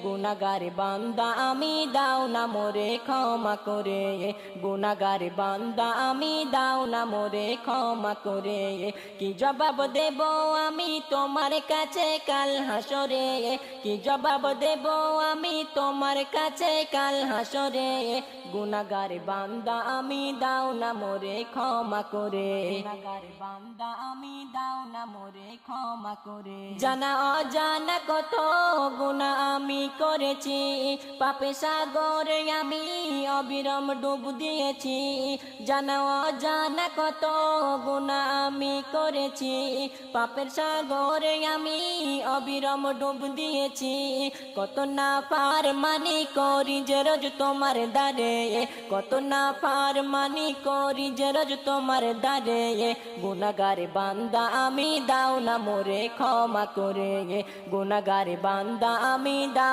গুনাহগার বান্দা আমি দাও না মোরে ক্ষমা করে, গুনাহগার বান্দা আমি দাও না মোরে ক্ষমা করে। কি জবাব দেব আমি তোমার কাছে কাল হাসরে, কি জবাব দেব আমি তোমার কাছে কাল হাসরে। গুনাহগার বান্দা আমি দাও না মোরে ক্ষমা করে, গুনাহগার বান্দা আমি দাও না মোরে ক্ষমা করে। জানা অজানা কত গুনাহ আমি করেছি, পাপে সাগরে আমি অবিরাম ডুব দিয়েছি। জানা অজানা কত গুনাহ আমি করেছি, পাপের সাগরে আমি অবিরাম ডুব দিয়েছি। কত না ফারমানি করি যে রোজ তোমার দ্বারে, কত না ফারমানি করি যে রোজ তোমার দ্বারে। গুনাহগার বান্দা আমি দাও না মোরে ক্ষমা করে, গুনাহগার বান্দা আমি দাও